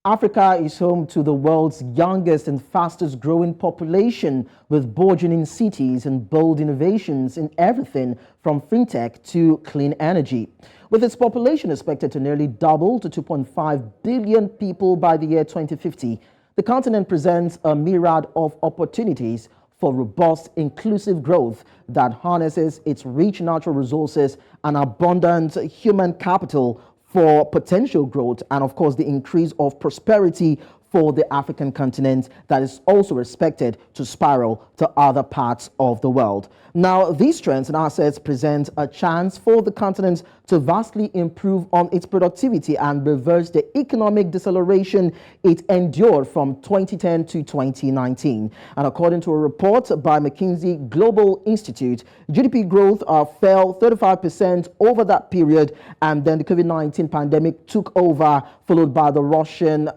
Africa is home to the world's youngest and fastest growing population, with burgeoning cities and bold innovations in everything from fintech to clean energy. With its population expected to nearly double to 2.5 billion people by the year 2050, the continent presents a myriad of opportunities for robust, inclusive growth that harnesses its rich natural resources and abundant human capital for potential growth and, of course, the increase of prosperity for the African continent that is also expected to spiral to other parts of the world. Now, these trends and assets present a chance for the continent to vastly improve on its productivity and reverse the economic deceleration it endured from 2010 to 2019. And according to a report by McKinsey Global Institute, GDP growth fell 35% over that period, and then the COVID-19 pandemic took over, followed by the Russian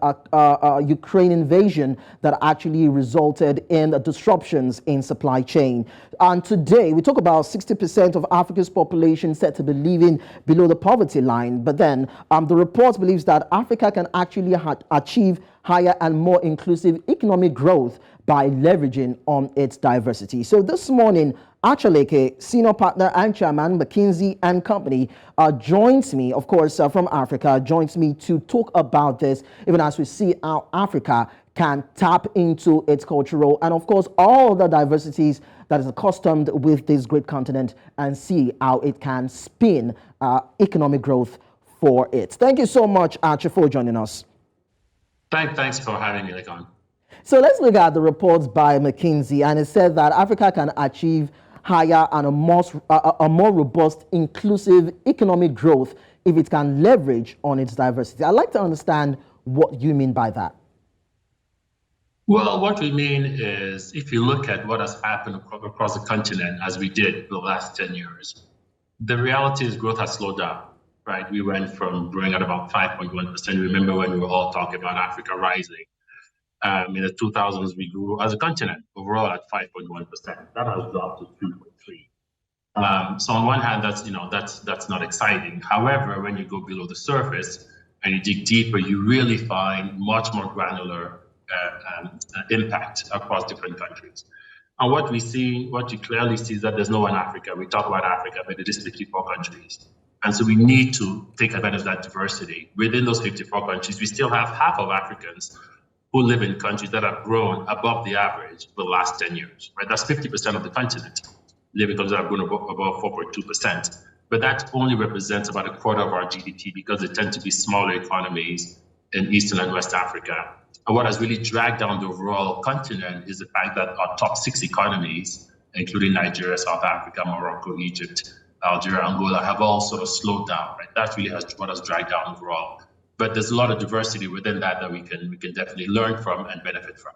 Ukraine invasion that actually resulted in disruptions in supply chain. And today, we talk about 60% of Africa's population said to be living below the poverty line. But then the report believes that Africa can actually achieve higher and more inclusive economic growth by leveraging on its diversity. So this morning, Acha Leke, senior partner and chairman, McKinsey and Company, joins me, of course, from Africa, joins me to talk about this, even as we see how Africa can tap into its cultural and, of course, all the diversities that is accustomed with this great continent, and see how it can spin economic growth for it. Thank you so much, Acha, for joining us. Thanks for having me, Lekan. So let's look at the reports by McKinsey, and it said that Africa can achieve higher and a more robust, inclusive economic growth if it can leverage on its diversity. I'd like to understand what you mean by that. Well, what we mean is, if you look at what has happened across the continent, as we did the last 10 years, the reality is growth has slowed down, right? We went from growing at about 5.1%. Remember when we were all talking about Africa rising? In the 2000s, we grew as a continent overall at 5.1%. That has dropped to 3.3. So on one hand, that's not exciting. However, when you go below the surface and you dig deeper, you really find much more granular impact across different countries. And what you clearly see is that there's no one Africa. We talk about Africa, but it is 54 countries. And so we need to take advantage of that diversity. Within those 54 countries, we still have half of Africans who live in countries that have grown above the average for the last 10 years, right? That's 50% of the continent, living countries that have grown above 4.2%. But that only represents about a quarter of our GDP, because they tend to be smaller economies in Eastern and West Africa. And what has really dragged down the overall continent is the fact that our top 6 economies, including Nigeria, South Africa, Morocco, Egypt, Algeria, Angola, have all sort of slowed down, right? That really what has dragged down overall. But there's a lot of diversity within that we can definitely learn from and benefit from.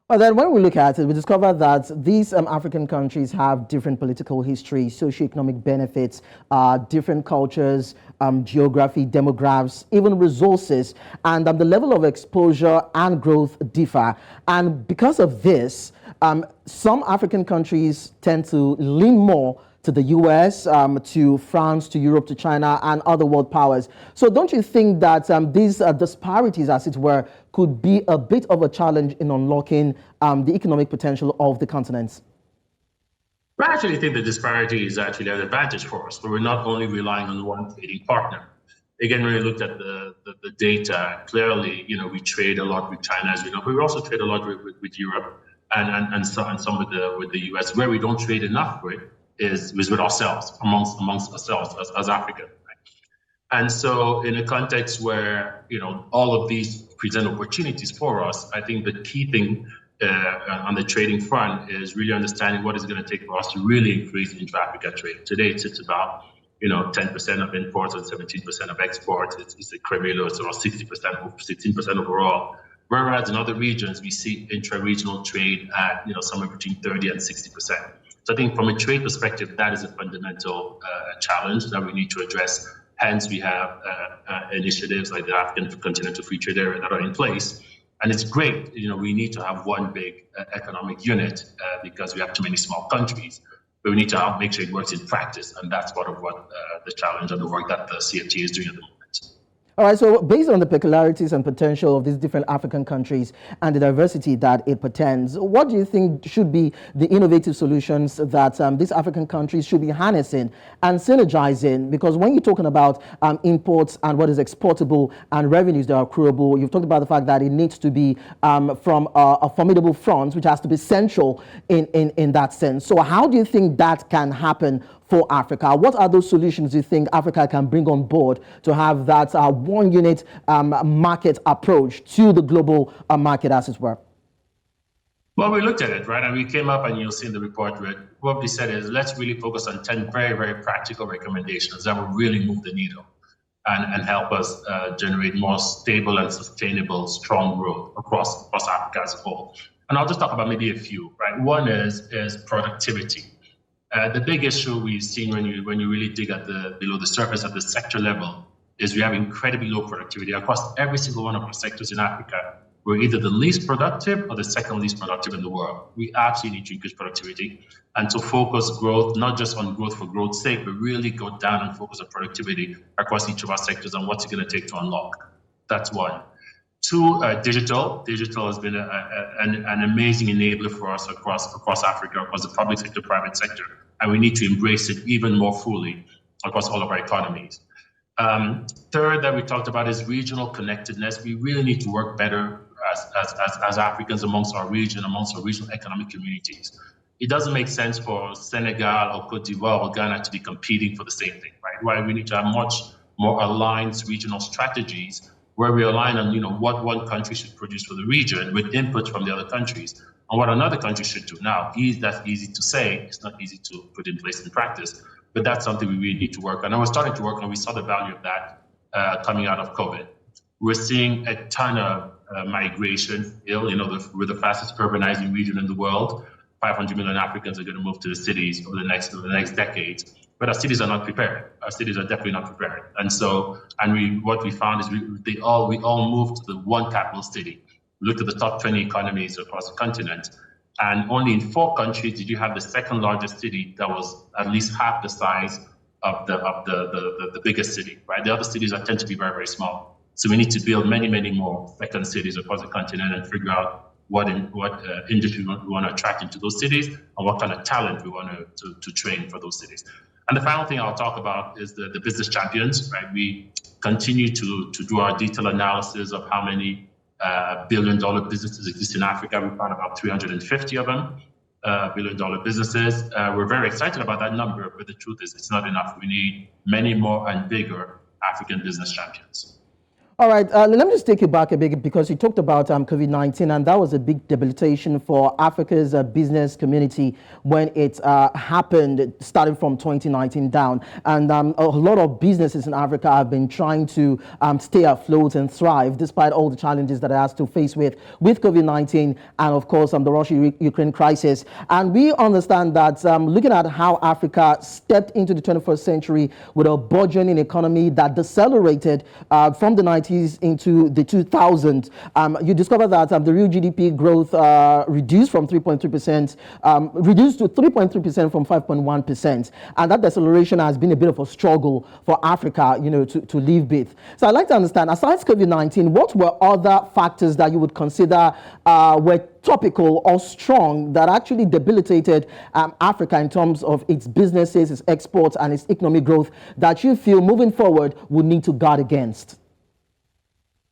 Well, then when we look at it, we discover that these African countries have different political history, socioeconomic benefits, different cultures, geography, demographics, even resources, and the level of exposure and growth differ. And because of this, some African countries tend to lean more to the US, to France, to Europe, to China, and other world powers. So don't you think that these disparities, as it were, could be a bit of a challenge in unlocking the economic potential of the continents? I actually think the disparity is actually an advantage for us, but we're not only relying on one trading partner. Again, when we looked at the data, clearly, we trade a lot with China, as we know, but we also trade a lot with Europe and some with the US. Where we don't trade enough with is with ourselves, amongst ourselves as Africa. Right? And so in a context where, all of these present opportunities for us, I think the key thing on the trading front is really understanding what it's going to take for us to really increase intra-Africa trade. Today, it's about 10% of imports and 17% of exports. It's a criminal, it's around 16% overall. Whereas in other regions, we see intra-regional trade at somewhere between 30 and 60%. So I think from a trade perspective, that is a fundamental challenge that we need to address. Hence, we have initiatives like the African Continental Free Trade Area that are in place. And it's great, we need to have one big economic unit because we have too many small countries. But we need to make sure it works in practice. And that's part of what the challenge and the work that the CFT is doing at the moment. All right, so based on the peculiarities and potential of these different African countries and the diversity that it portends, what do you think should be the innovative solutions that these African countries should be harnessing and synergizing? Because when you're talking about imports and what is exportable and revenues that are accruable, you've talked about the fact that it needs to be from a formidable front, which has to be central in that sense. So how do you think that can happen for Africa? What are those solutions you think Africa can bring on board to have that one unit market approach to the global market, as it were? Well, we looked at it, right? And we came up, and you'll see in the report, what we said is let's really focus on 10 very, very practical recommendations that will really move the needle and help us generate more stable and sustainable, strong growth across Africa as a whole. And I'll just talk about maybe a few, right? One is productivity. The big issue we've seen when you really dig at below the surface at the sector level is we have incredibly low productivity across every single one of our sectors in Africa. We're either the least productive or the second least productive in the world. We absolutely need to increase productivity and to focus growth, not just on growth for growth's sake, but really go down and focus on productivity across each of our sectors and what's it going to take to unlock. That's one. Two, digital. Digital has been an amazing enabler for us across Africa, across the public sector, private sector, and we need to embrace it even more fully across all of our economies. Third, that we talked about is regional connectedness. We really need to work better as Africans amongst our region, amongst our regional economic communities. It doesn't make sense for Senegal or Cote d'Ivoire or Ghana to be competing for the same thing, right? Why we need to have much more aligned regional strategies where we align on, what one country should produce for the region with input from the other countries and what another country should do. Now, that's easy to say. It's not easy to put in place in practice, but that's something we really need to work on. And we're starting to work on. We saw the value of that coming out of COVID. We're seeing a ton of migration. We're the fastest urbanizing region in the world. 500 million Africans are going to move to the cities over the next decade. But our cities are not prepared. Our cities are definitely not prepared. And so, what we found is we all moved to the one capital city. We looked at the top 20 economies across the continent, and only in 4 countries did you have the second largest city that was at least half the size of the biggest city, right? The other cities tend to be very, very small. So we need to build many, many more second cities across the continent and figure out what industry we want to attract into those cities and what kind of talent we want to train for those cities. And the final thing I'll talk about is the business champions, right? We continue to do our detailed analysis of how many billion-dollar businesses exist in Africa. We found about 350 of them, billion-dollar businesses. We're very excited about that number, but the truth is it's not enough. We need many more and bigger African business champions. All right, let me just take you back a bit because you talked about COVID-19, and that was a big debilitation for Africa's business community when it happened, starting from 2019 down. And a lot of businesses in Africa have been trying to stay afloat and thrive despite all the challenges that it has to face with COVID-19 and, of course, the Russia-Ukraine crisis. And we understand that looking at how Africa stepped into the 21st century with a burgeoning economy that decelerated from the 1990s into the 2000s, you discover that the real GDP growth reduced from 3.3%, reduced to 3.3% from 5.1%, and that deceleration has been a bit of a struggle for Africa, to live with. So I'd like to understand, aside COVID-19, what were other factors that you would consider were topical or strong that actually debilitated Africa in terms of its businesses, its exports, and its economic growth that you feel moving forward would need to guard against?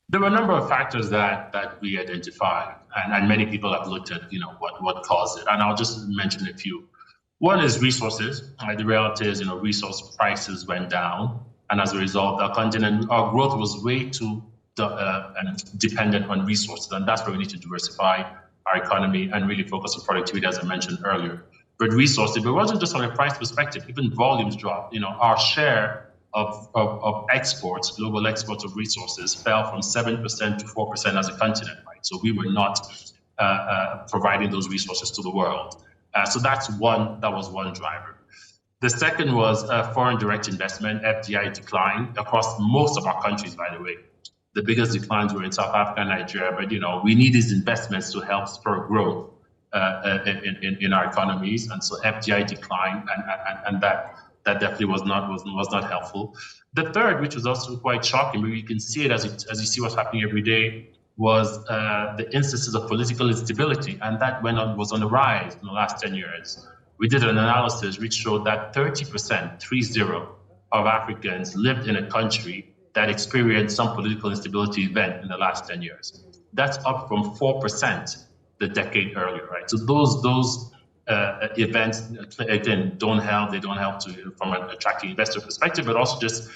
There were a number of factors that we identified, and many people have looked at, what caused it. And I'll just mention a few. One is resources. The reality is, resource prices went down, and as a result, our growth was way too dependent on resources, and that's where we need to diversify our economy and really focus on productivity, as I mentioned earlier. But resources, but it wasn't just from a price perspective. Even volumes dropped. Our share of exports, global exports of resources, fell from 7% to 4% as a continent, right? So we were not providing those resources to the world. So that was one driver. The second was foreign direct investment, FDI decline across most of our countries, by the way. The biggest declines were in South Africa and Nigeria, but we need these investments to help spur growth in our economies, and so FDI declined, and that that definitely was not helpful. The third, which was also quite shocking, but you can see it as you see what's happening every day, was the instances of political instability, and that was on the rise in the last 10 years. We did an analysis which showed that 30%, 30, of Africans lived in a country that experienced some political instability event in the last 10 years. That's up from 4% the decade earlier, right? So those events, again, don't help. They don't help from an attracting investor perspective, but also just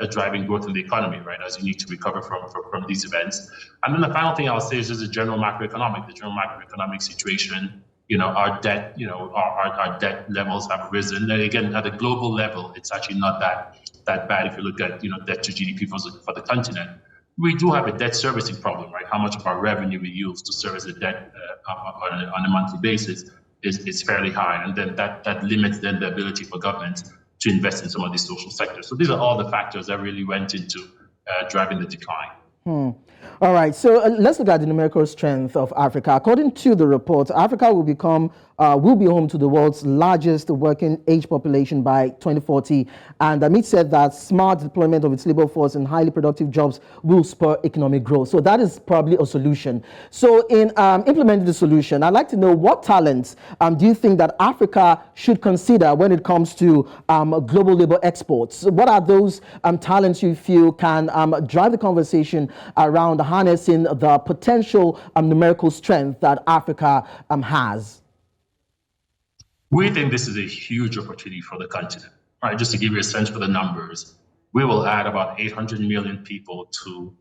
driving growth in the economy, right? As you need to recover from these events. And then the final thing I'll say is just the general macroeconomic situation. Our debt, our debt levels have risen. And again, at a global level, it's actually not that bad if you look at debt to GDP for the continent. We do have a debt servicing problem, right? How much of our revenue we use to service the debt on a monthly basis is fairly high, and then that limits then the ability for governments to invest in some of these social sectors. So these are all the factors that really went into driving the decline. All right, so let's look at the numerical strength of Africa. According to the report, Africa will be home to the world's largest working age population by 2040. And Amit said that smart deployment of its labor force in highly productive jobs will spur economic growth. So that is probably a solution. So in implementing the solution, I'd like to know what talents do you think that Africa should consider when it comes to global labor exports? What are those talents you feel can drive the conversation around harnessing the potential numerical strength that Africa has? We think this is a huge opportunity for the continent. Right, just to give you a sense for the numbers, we will add about 800 million people to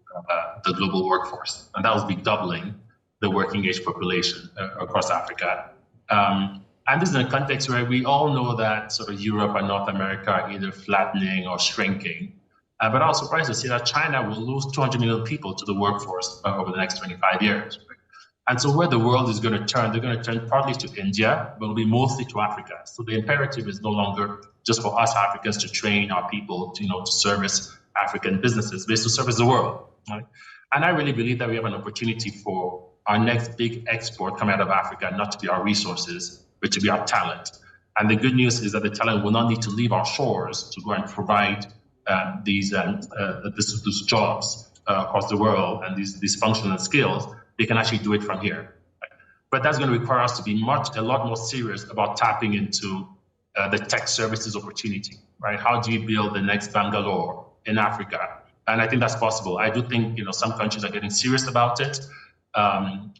the global workforce, and that will be doubling the working age population across Africa. And this is in a context where we all know that sort of Europe and North America are either flattening or shrinking. But I was surprised to see that China will lose 200 million people to the workforce over the next 25 years. Right? And so where the world is going to turn, they're going to turn partly to India, but it'll be mostly to Africa. So the imperative is no longer just for us Africans to train our people to service African businesses, but it's to service the world. Right? And I really believe that we have an opportunity for our next big export coming out of Africa not to be our resources, but to be our talent. And the good news is that the talent will not need to leave our shores to go and provide these jobs across the world and these functional skills. They can actually do it from here. Right? But that's going to require us to be a lot more serious about tapping into the tech services opportunity. Right? How do you build the next Bangalore in Africa? And I think that's possible. I do think some countries are getting serious about it. Some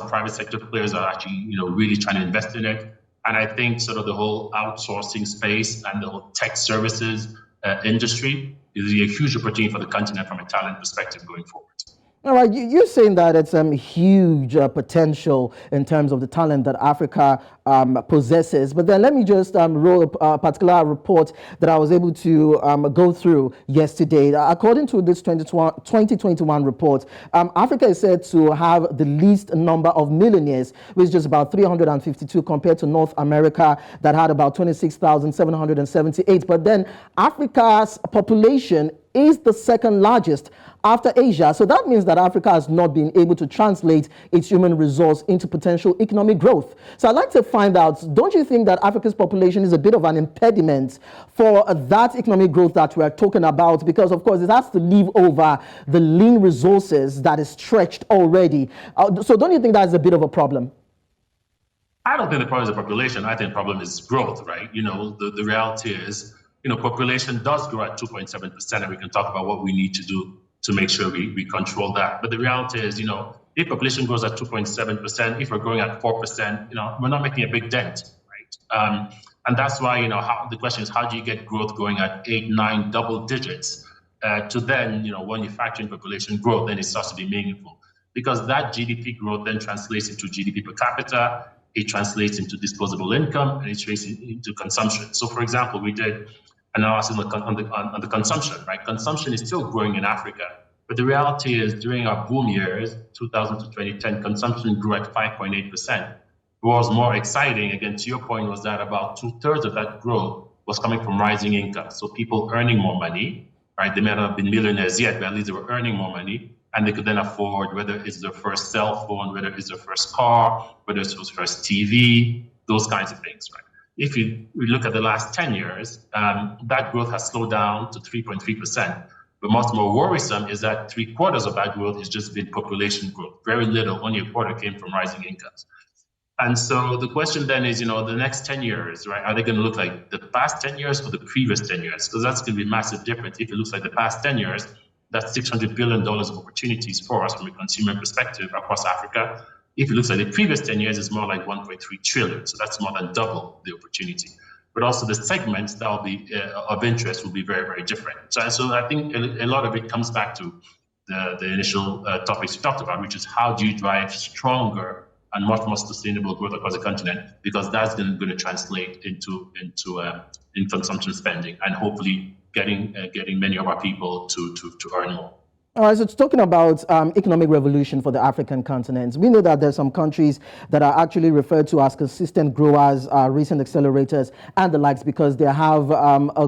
private sector players are actually really trying to invest in it. And I think sort of the whole outsourcing space and the whole tech services industry is a huge opportunity for the continent from a talent perspective going forward. All right, you're saying that it's huge potential in terms of the talent that Africa possesses. But then let me just roll a particular report that I was able to go through yesterday. According to this 2021 report, Africa is said to have the least number of millionaires, which is just about 352 compared to North America that had about 26,778. But then Africa's population is the second largest after Asia. So that means that Africa has not been able to translate its human resource into potential economic growth. So I'd like to find out, don't you think that Africa's population is a bit of an impediment for that economic growth that we're talking about? Because of course it has to leave over the lean resources that is stretched already. So don't you think that's a bit of a problem? I don't think the problem is the population. I think the problem is growth, right? The reality is, population does grow at 2.7%, and we can talk about what we need to do to make sure we control that. But the reality is, if population grows at 2.7%, if we're growing at 4%, we're not making a big dent, right? And that's why, the question is, how do you get growth going at 8, 9 double digits to then, when you factor in population growth, then it starts to be meaningful. Because that GDP growth then translates into GDP per capita, it translates into disposable income, and it translates into consumption. So, for example, we did analysis on the consumption, right? Consumption is still growing in Africa, but the reality is during our boom years, 2000 to 2010, consumption grew at 5.8%. What was more exciting, again, to your point, was that about 2/3 of that growth was coming from rising income. So people earning more money, right? They may not have been millionaires yet, but at least they were earning more money, and they could then afford, whether it's their first cell phone, whether it's their first car, whether it's their first TV, those kinds of things, right? if we look at the last 10 years, that growth has slowed down to 3.3%. But much more worrisome is that 3/4 of that growth has just been population growth. Very little, only a quarter came from rising incomes. And so the question then is, the next 10 years, right? Are they going to look like the past 10 years or the previous 10 years? Because that's going to be a massive difference. If it looks like the past 10 years, that's $600 billion of opportunities for us from a consumer perspective across Africa. If it looks like the previous 10 years, it's more like 1.3 trillion. So that's more than double the opportunity. But also the segments that will be of interest will be very, very different. So I think a lot of it comes back to the initial topics we talked about, which is how do you drive stronger and much more sustainable growth across the continent, because that's going to translate into in consumption spending and hopefully getting many of our people to earn more. All right, so talking about economic revolution for the African continent, we know that there's some countries that are actually referred to as consistent growers, recent accelerators, and the likes, because they have a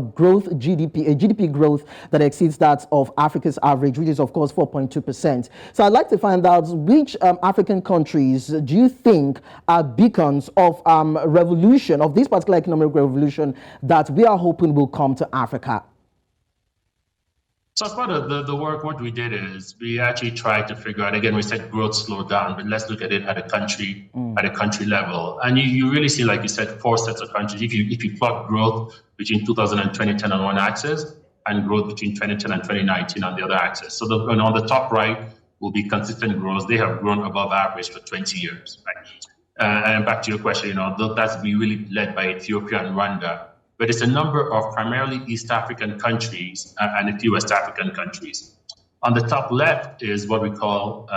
GDP growth that exceeds that of Africa's average, which is of course 4.2%. So I'd like to find out which African countries do you think are beacons of revolution, of this particular economic revolution that we are hoping will come to Africa? So as part of the work, what we did is we actually tried to figure out, again, we said growth slowed down, but let's look at it at a country level. And you really see, like you said, 4 sets of countries. If you plot growth between 2000 and 2010 on one axis and growth between 2010 and 2019 on the other axis. So on the top right will be consistent growth. They have grown above average for 20 years. Right? And back to your question, that's been really led by Ethiopia and Rwanda. But it's a number of primarily East African countries and a few West African countries. On the top left is what we call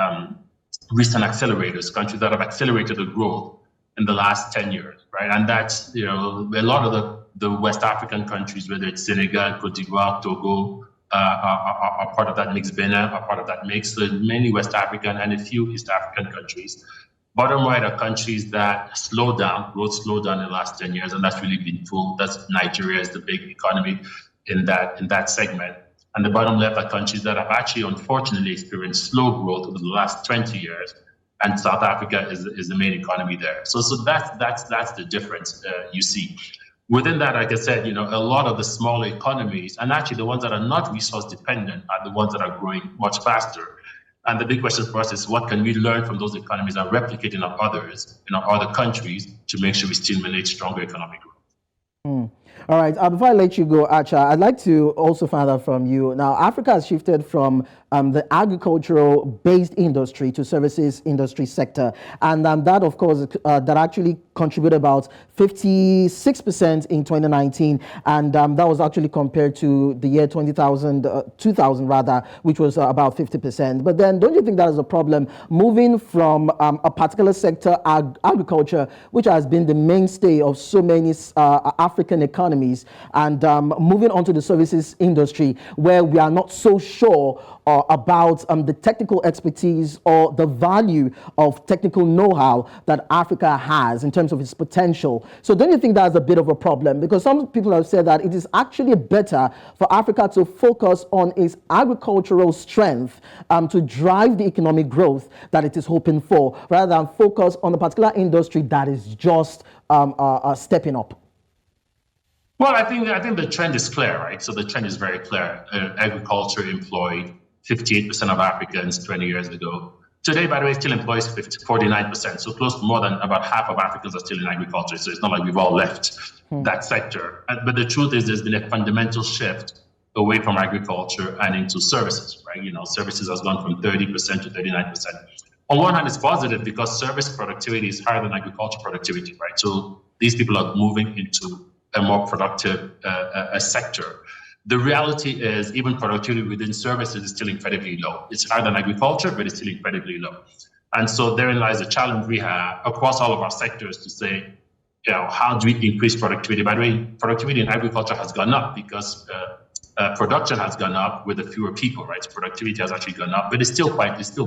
recent accelerators, countries that have accelerated the growth in the last 10 years, right? And that's, a lot of the West African countries, whether it's Senegal, Cote d'Ivoire, Togo, are part of that mix. Benin are part of that mix. So mainly West African and a few East African countries. Bottom right are countries that growth slowed down in the last 10 years, and that's really been full. That's Nigeria is the big economy in that segment. And the bottom left are countries that have actually, unfortunately, experienced slow growth over the last 20 years, and South Africa is the main economy there. So that's the difference you see. Within that, like I said, a lot of the smaller economies, and actually the ones that are not resource dependent, are the ones that are growing much faster. And the big question for us is, what can we learn from those economies and replicate in our other countries to make sure we stimulate stronger economic growth? All right. Before I let you go, Acha, I'd like to also find out from you. Now, Africa has shifted from the agricultural-based industry to services industry sector. And that, of course, that actually contributed about 56% in 2019. And that was actually compared to the year 2000 rather, which was about 50%. But then don't you think that is a problem, moving from a particular sector, agriculture, which has been the mainstay of so many African economies, and moving on to the services industry, where we are not so sure about the technical expertise or the value of technical know-how that Africa has in terms of its potential. So don't you think that's a bit of a problem? Because some people have said that it is actually better for Africa to focus on its agricultural strength to drive the economic growth that it is hoping for, rather than focus on a particular industry that is just stepping up. Well, I think the trend is clear, right? So the trend is very clear. Agriculture employed 58% of Africans 20 years ago. Today, by the way, still employs 49%. So close to more than about half of Africans are still in agriculture. So it's not like we've all left that sector. But the truth is, there's been a fundamental shift away from agriculture and into services, right? Services has gone from 30% to 39%. On one hand, it's positive because service productivity is higher than agriculture productivity, right? So these people are moving into a more productive sector. The reality is, even productivity within services is still incredibly low. It's higher than agriculture, but it's still incredibly low. And so therein lies the challenge we have across all of our sectors to say, how do we increase productivity? By the way, productivity in agriculture has gone up because production has gone up with the fewer people, right? So productivity has actually gone up, but it's still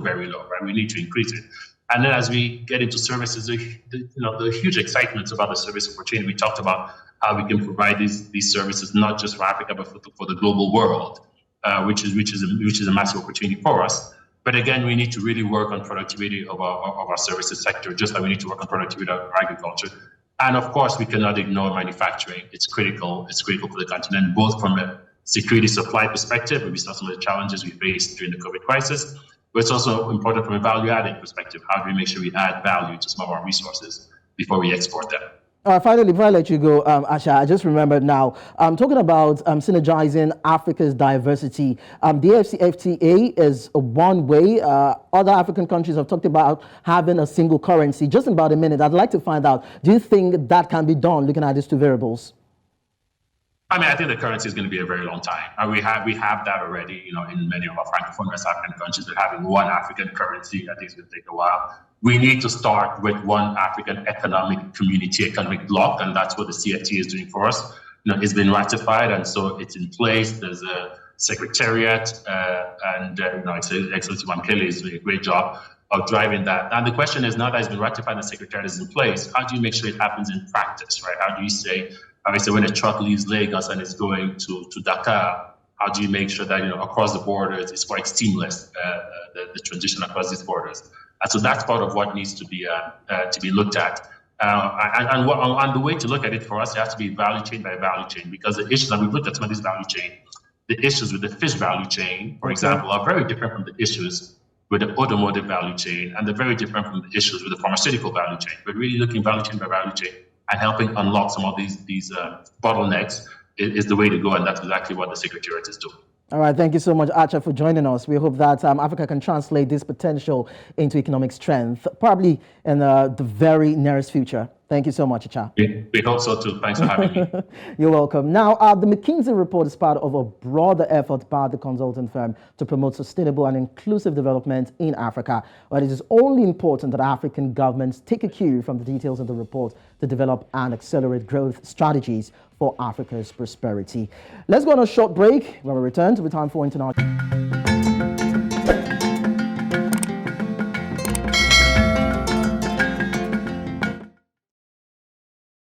very low, right? We need to increase it. And then as we get into services, the huge excitement about the service opportunity. We talked about how we can provide these services not just for Africa but for the global world, which is a massive opportunity for us. But again, we need to really work on productivity of our services sector, just like we need to work on productivity of agriculture. And of course, we cannot ignore manufacturing. It's critical. It's critical for the continent, both from a security supply perspective, where we saw some of the challenges we faced during the COVID crisis, but it's also important from a value-adding perspective. How do we make sure we add value to some of our resources before we export them? Finally, before I let you go, Acha, I just remembered now, talking about synergizing Africa's diversity. The FTA is one way. Other African countries have talked about having a single currency. Just in about a minute, I'd like to find out, do you think that can be done looking at these two variables? I mean, I think the currency is going to be a very long time. And we have that already, in many of our Francophone West African countries, that having one African currency, I think it's going to take a while. We need to start with one African economic community, economic bloc, and that's what the CFTA is doing for us. It's been ratified, and so it's in place. There's a secretariat, and Excellency McKinsey is doing a great job of driving that. And the question is, now that it's been ratified and the secretariat is in place, how do you make sure it happens in practice, right? How do you say, obviously, when a truck leaves Lagos and is going to Dakar, how do you make sure that across the borders it's quite seamless, the transition across these borders? And so that's part of what needs to be looked at. And the way to look at it for us, it has to be value chain by value chain, because the issues, and we've looked at some of these value chain, the issues with the fish value chain, for example, are very different from the issues with the automotive value chain, and they're very different from the issues with the pharmaceutical value chain. But really looking value chain by value chain and helping unlock some of these bottlenecks is the way to go, and that's exactly what the Secretariat is doing. All right, thank you so much, Acha, for joining us. We hope that Africa can translate this potential into economic strength, probably in the very nearest future. Thank you so much, Acha. We hope so too. Thanks for having me. You're welcome. Now, the McKinsey report is part of a broader effort by the consulting firm to promote sustainable and inclusive development in Africa. But it is only important that African governments take a cue from the details of the report to develop and accelerate growth strategies for Africa's prosperity. Let's go on a short break. When we return, to be time for international.